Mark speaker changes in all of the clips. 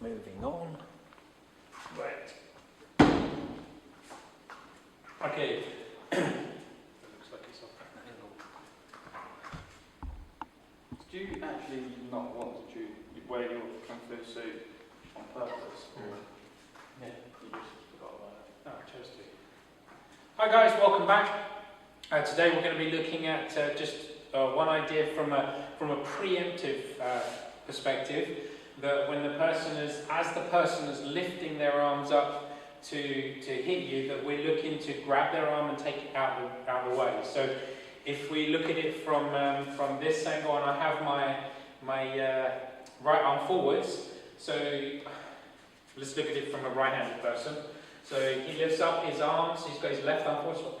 Speaker 1: moving on.
Speaker 2: Right. Okay. It looks like it's off at an angle. Do you actually not want to wear your kung fu suit on purpose? Or yeah, you just forgot about it? No, I chose to. Hi guys, welcome back. Today we're going to be looking at just one idea from a preemptive perspective, that when the person is, as the person is lifting their arms up to hit you, that we're looking to grab their arm and take it out of the way. So if we look at it from this angle, and I have my right arm forwards, so let's look at it from a right-handed person. So he lifts up his arms, he's got his left arm forward,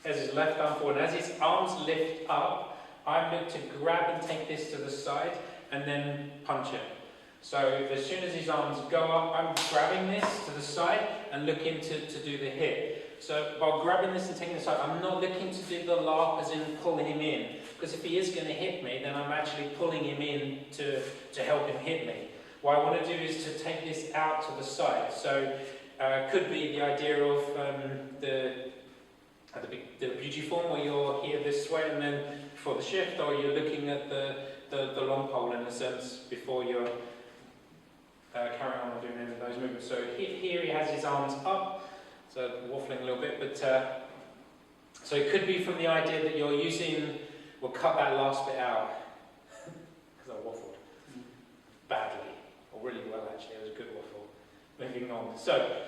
Speaker 2: has his left arm forward, and as his arms lift up, I'm going to grab and take this to the side and then punch him. So as soon as his arms go up, I'm grabbing this to the side and looking to do the hit. So while grabbing this and taking this side, I'm not looking to do the larp as in pulling him in, because if he is going to hit me, then I'm actually pulling him in to help him hit me. What I want to do is to take this out to the side. So could be the idea of the beauty form, where you're here this way and then before the shift, or you're looking at the long pole in a sense before you're carrying on doing any of those movements. So here he has his arms up, so waffling a little bit, but so it could be from the idea that you're using, we'll cut that last bit out, because I waffled badly, or really well actually, it was a good waffle. Moving on. So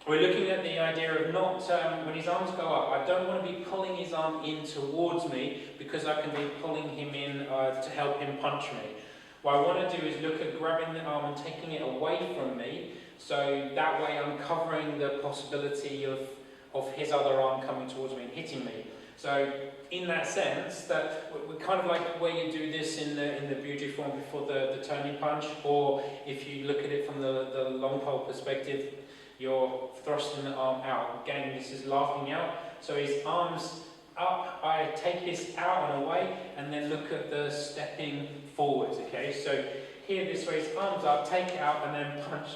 Speaker 2: we're looking at the idea of not, when his arms go up, I don't want to be pulling his arm in towards me, because I can be pulling him in to help him punch me. What I want to do is look at grabbing the arm and taking it away from me, so that way I'm covering the possibility of his other arm coming towards me and hitting me. So in that sense, that we're kind of like where you do this in the beauty form before the turning punch, or if you look at it from the long pole perspective, you're thrusting the arm out. Again, this is laughing out. So his arms up, I take this out and away, and then look at the stepping forwards, okay? So here this way, his arms up, take it out, and then punch,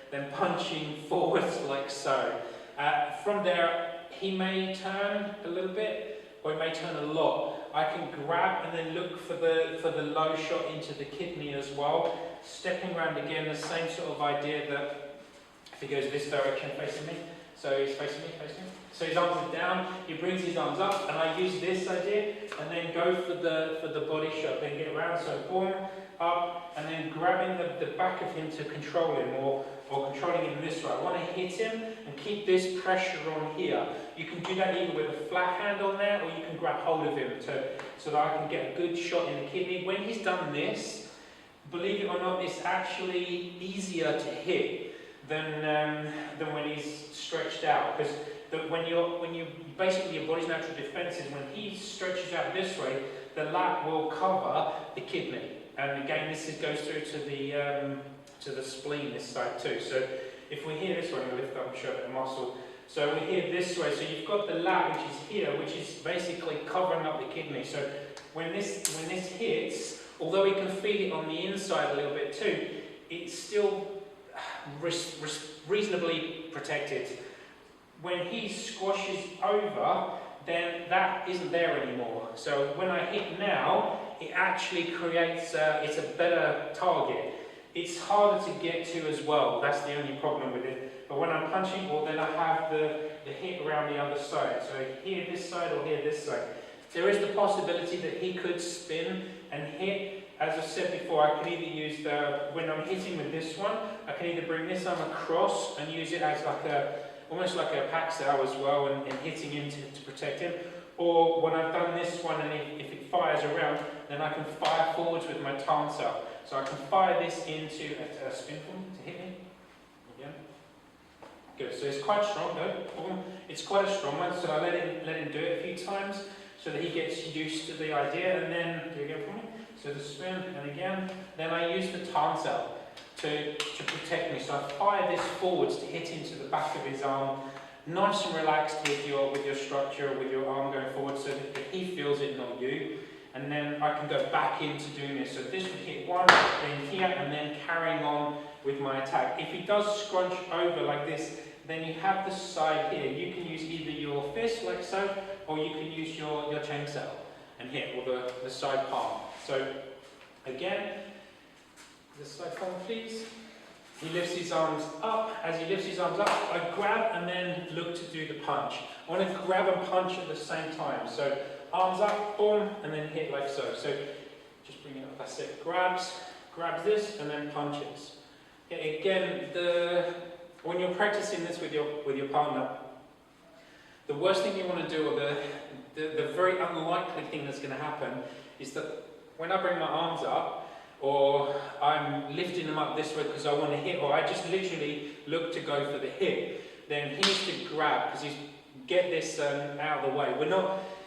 Speaker 2: then punching forwards like so. From there, he may turn a little bit, or he may turn a lot. I can grab and then look for the low shot into the kidney as well. Stepping around again, the same sort of idea that if he goes this direction facing me, so he's facing me. So his arms are down, he brings his arms up, and I use this idea, and then go for the body shot, then get around, so boom, up, and then grabbing the back of him to control him, or controlling him this way. I want to hit him and keep this pressure on here. You can do that either with a flat hand on there, or you can grab hold of him so that I can get a good shot in the kidney. When he's done this, believe it or not, it's actually easier to hit than when he's stretched out, because when you basically, your body's natural defense is when he stretches out this way, the lat will cover the kidney, and again this goes through to the spleen this side too. So if we're here this way, I'm going to lift up and show a bit of muscle. So we're here this way, so you've got the lat which is here, which is basically covering up the kidney. So when this hits, although we can feel it on the inside a little bit too, it's still reasonably protected. When he squashes over, then that isn't there anymore. So when I hit now, it actually creates it's a better target. It's harder to get to as well. That's the only problem with it. But when I'm punching, well, then I have the hit around the other side. So here this side or here this side. There is the possibility that he could spin and hit. As I said before, I can either use when I'm hitting with this one, I can either bring this arm across and use it as almost like a pack sail as well, and hitting him to protect him. Or when I've done this one, and if it fires around, then I can fire forwards with my tarn sail. So I can fire this into a spin form to hit me. Again. Good. So it's quite strong though. It's quite a strong one, so I let him do it a few times so that he gets used to the idea, and then do it again for me. So the spin, and again, then I use the tarn sail to protect me. So I fire this forwards to hit into the back of his arm, nice and relaxed with your structure, with your arm going forward, so that he feels it, not you. and then I can go back into doing this. So this would hit one, then here, and then carrying on with my attack. If he does scrunch over like this, then you have the side here. You can use either your fist like so, or you can use your chainsaw and hit, or the side palm. So again, this side palm please. He lifts his arms up. As he lifts his arms up, I grab and then look to do the punch. I want to grab and punch at the same time. So arms up, boom, and then hit like so. So just bring it up, that's it. Grabs this, and then punches. Okay, again, when you're practicing this with your partner, the worst thing you want to do, or the very unlikely thing that's going to happen, is that when I bring my arms up, or I'm lifting them up this way because I want to hit, or I just literally look to go for the hit, then he needs to grab, because he's get this out of the way.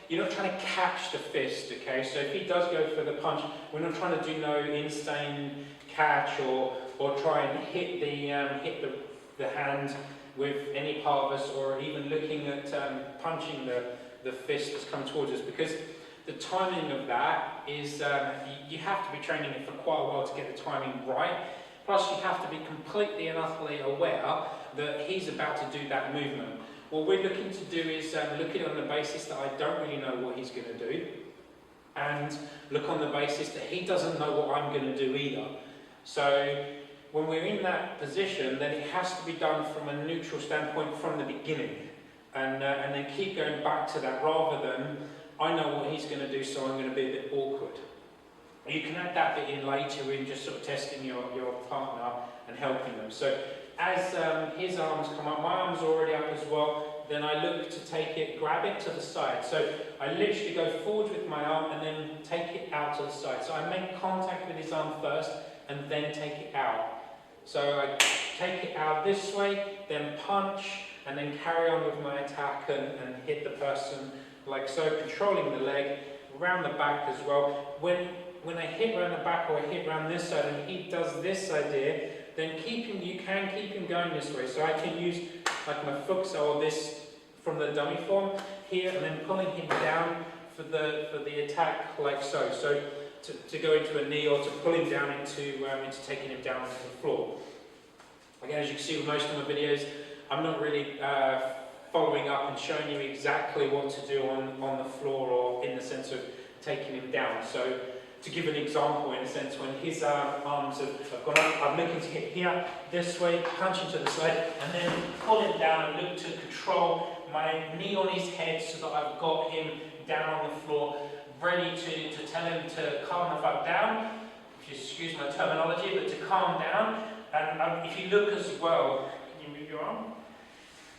Speaker 2: You're not trying to catch the fist, okay? So if he does go for the punch, we're not trying to do no insane catch or try and hit the hand with any part of us, or even looking at punching the fist that's come towards us, because the timing of that is, you have to be training it for quite a while to get the timing right. Plus you have to be completely and utterly aware that he's about to do that movement. What we're looking to do is look at it on the basis that I don't really know what he's going to do, and look on the basis that he doesn't know what I'm going to do either. So when we're in that position, then it has to be done from a neutral standpoint from the beginning, and then keep going back to that, rather than I know what he's going to do, so I'm going to be a bit awkward. You can add that bit in later in just sort of testing your partner and helping them. So as his arms come up, my arm's already up as well, then I look to take it, grab it to the side. So I literally go forward with my arm and then take it out to the side. So I make contact with his arm first and then take it out. So I take it out this way, then punch, and then carry on with my attack and hit the person like so, controlling the leg, around the back as well. When I hit around the back, or I hit around this side and he does this idea, then you can keep him going this way. So I can use like my fuxa or this from the dummy form here, and then pulling him down for the attack like so. So to go into a knee, or to pull him down into taking him down to the floor. Again, as you can see with most of my videos, I'm not really following up and showing you exactly what to do on the floor, or in the sense of taking him down. So to give an example, in a sense, when his arms have gone up, I'm looking to hit here, this way, punching to the side, and then pull him down and look to control my knee on his head, so that I've got him down on the floor, ready to tell him to calm the fuck down, if you excuse my terminology, but to calm down. And if you look as well, can you move your arm?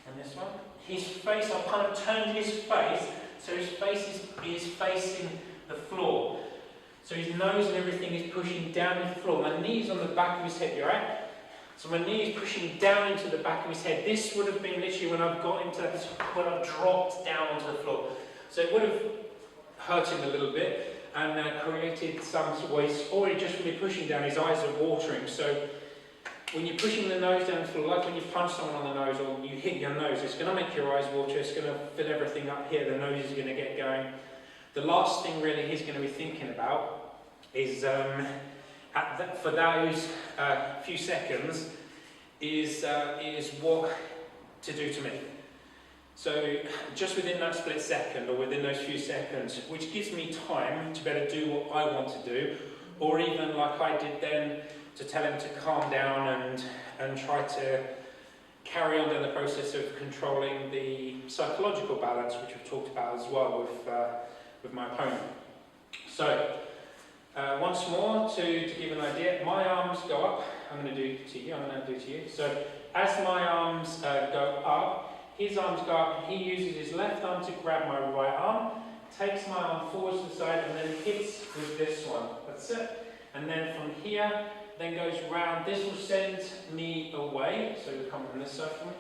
Speaker 2: And this one? His face, I've kind of turned his face, so his face is facing the floor. So his nose and everything is pushing down the floor. My knee's on the back of his head, you right? So my knee is pushing down into the back of his head. This would have been literally when I've got into this, when I've dropped down onto the floor. So it would have hurt him a little bit and created some sort of way. He's already just really pushing down, his eyes are watering. So when you're pushing the nose down the floor, like when you punch someone on the nose or you hit your nose, it's going to make your eyes water, it's going to fill everything up here, the nose is going to get going. The last thing really he's going to be thinking about is, for those few seconds, is what to do to me. So just within that split second, or within those few seconds, which gives me time to better do what I want to do, or even like I did then, to tell him to calm down and try to carry on in the process of controlling the psychological balance, which we've talked about as well with my opponent. So once more, to give an idea, my arms go up. I'm going to do to you. I'm going to do to you. So as my arms go up, his arms go up. He uses his left arm to grab my right arm, takes my arm forwards to the side, and then hits with this one. That's it. And then from here, then goes round. This will send me away. So we'll come from this side for me.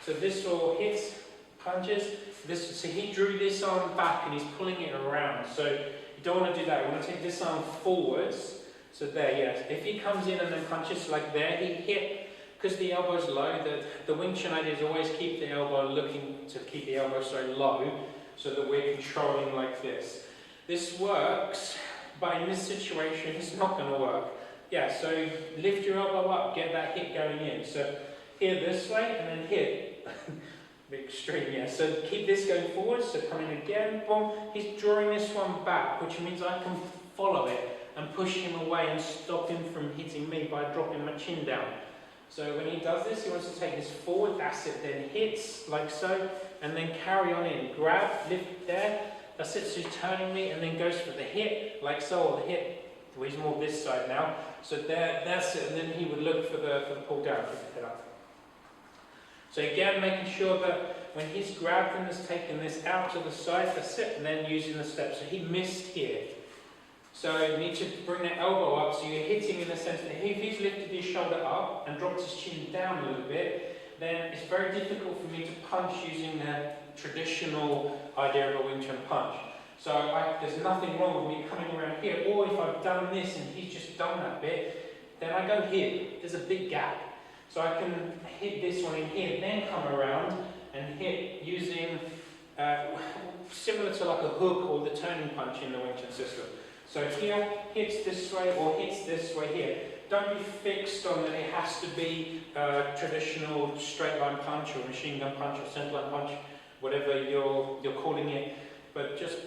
Speaker 2: So this will hit, punches. So he drew this arm back and he's pulling it around. So you don't want to do that. You want to take this arm forwards. So there, yes. If he comes in and then punches like there, he hit, because the elbow's low, the Wing Chun idea is always keep the elbow, looking to keep the elbow so low, so that we're controlling like this. This works, but in this situation, it's not going to work. Yeah, so lift your elbow up, get that hit going in. So here this way, and then here. Bit extreme, yeah. So keep this going forward, so coming again, boom. He's drawing this one back, which means I can follow it and push him away and stop him from hitting me by dropping my chin down. So when he does this, he wants to take this forward, that's it, then hits, like so, and then carry on in. Grab, lift there, that's it, so he's turning me, and then goes for the hit, like so, or the hit. Well, he's more this side now. So there, that's it, and then he would look for the pull down, keep the head up. So again, making sure that when he's grabbed and has taken this out to the side, that's it, and then using the step. So he missed here. So you need to bring that elbow up, so you're hitting in the sense that if he's lifted his shoulder up and dropped his chin down a little bit, then it's very difficult for me to punch using the traditional idea of a Wing Chun punch. So there's nothing wrong with me coming around here, or if I've done this and he's just done that bit, then I go here. There's a big gap. So I can hit this one in here, then come around and hit using, similar to like a hook or the turning punch in the Wing Chun system. So here, hits this way or hits this way here. Don't be fixed on that it has to be a traditional straight line punch or machine gun punch or center line punch, whatever you're calling it. But just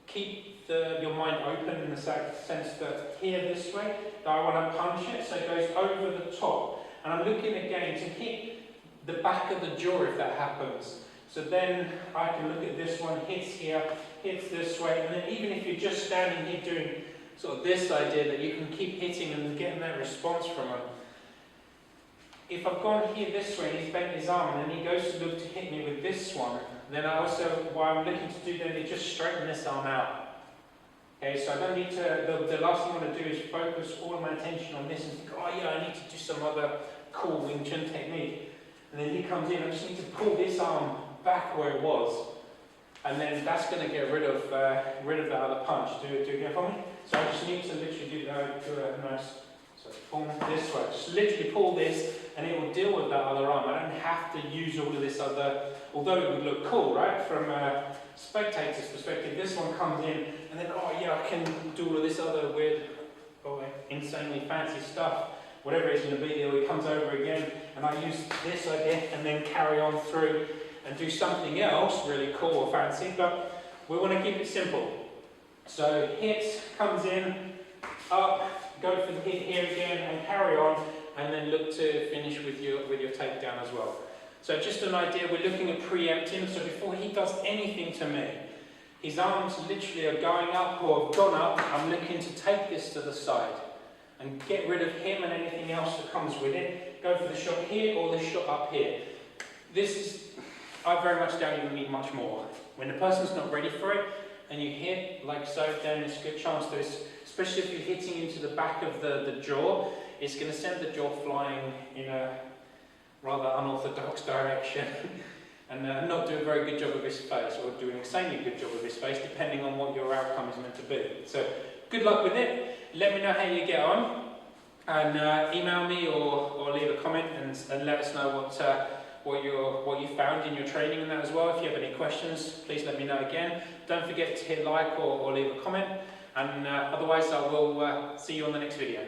Speaker 2: keep your mind open in the sense that here this way, that I want to punch it, so it goes over the top. And I'm looking again to hit the back of the jaw if that happens. So then I can look at this one, hits here, hits this way, and then even if you're just standing here doing sort of this idea that you can keep hitting and getting that response from him. If I've gone here this way and he's bent his arm and then he goes to look to hit me with this one, then I also, what I'm looking to do then is just straighten this arm out. Okay, so I don't need to, the last thing I want to do is focus all of my attention on this and think, oh yeah, I need to do some other cool Wing Chun technique. And then he comes in, I just need to pull this arm back where it was. And then that's going to get rid of the other punch. Do it again for me? So I just need to literally do a nice, so pull this way. Just literally pull this and it will deal with that other arm. I don't have to use all of this other, although it would look cool, right? From a spectator's perspective, this one comes in and then, oh yeah, I can do all of this other weird, insanely fancy stuff. Whatever it's going to be, it comes over again, and I use this idea and then carry on through and do something else really cool or fancy, but we want to keep it simple. So hit, comes in, up, go for the hit here again and carry on, and then look to finish with your takedown as well. So just an idea, we're looking at preempting, so before he does anything to me, his arms literally are going up or have gone up, I'm looking to take this to the side and get rid of him and anything else that comes with it. Go for the shot here or the shot up here. This is, I very much don't even need much more. When the person's not ready for it and you hit like so, then it's a good chance to, especially if you're hitting into the back of the jaw, it's going to send the jaw flying in a rather unorthodox direction and not do a very good job of his face, or do an insanely good job of his face, depending on what your outcome is meant to be. So good luck with it. Let me know how you get on, and email me or leave a comment and let us know what you found in your training and that as well. If you have any questions, please let me know again. Don't forget to hit like or leave a comment, and otherwise I will see you on the next video.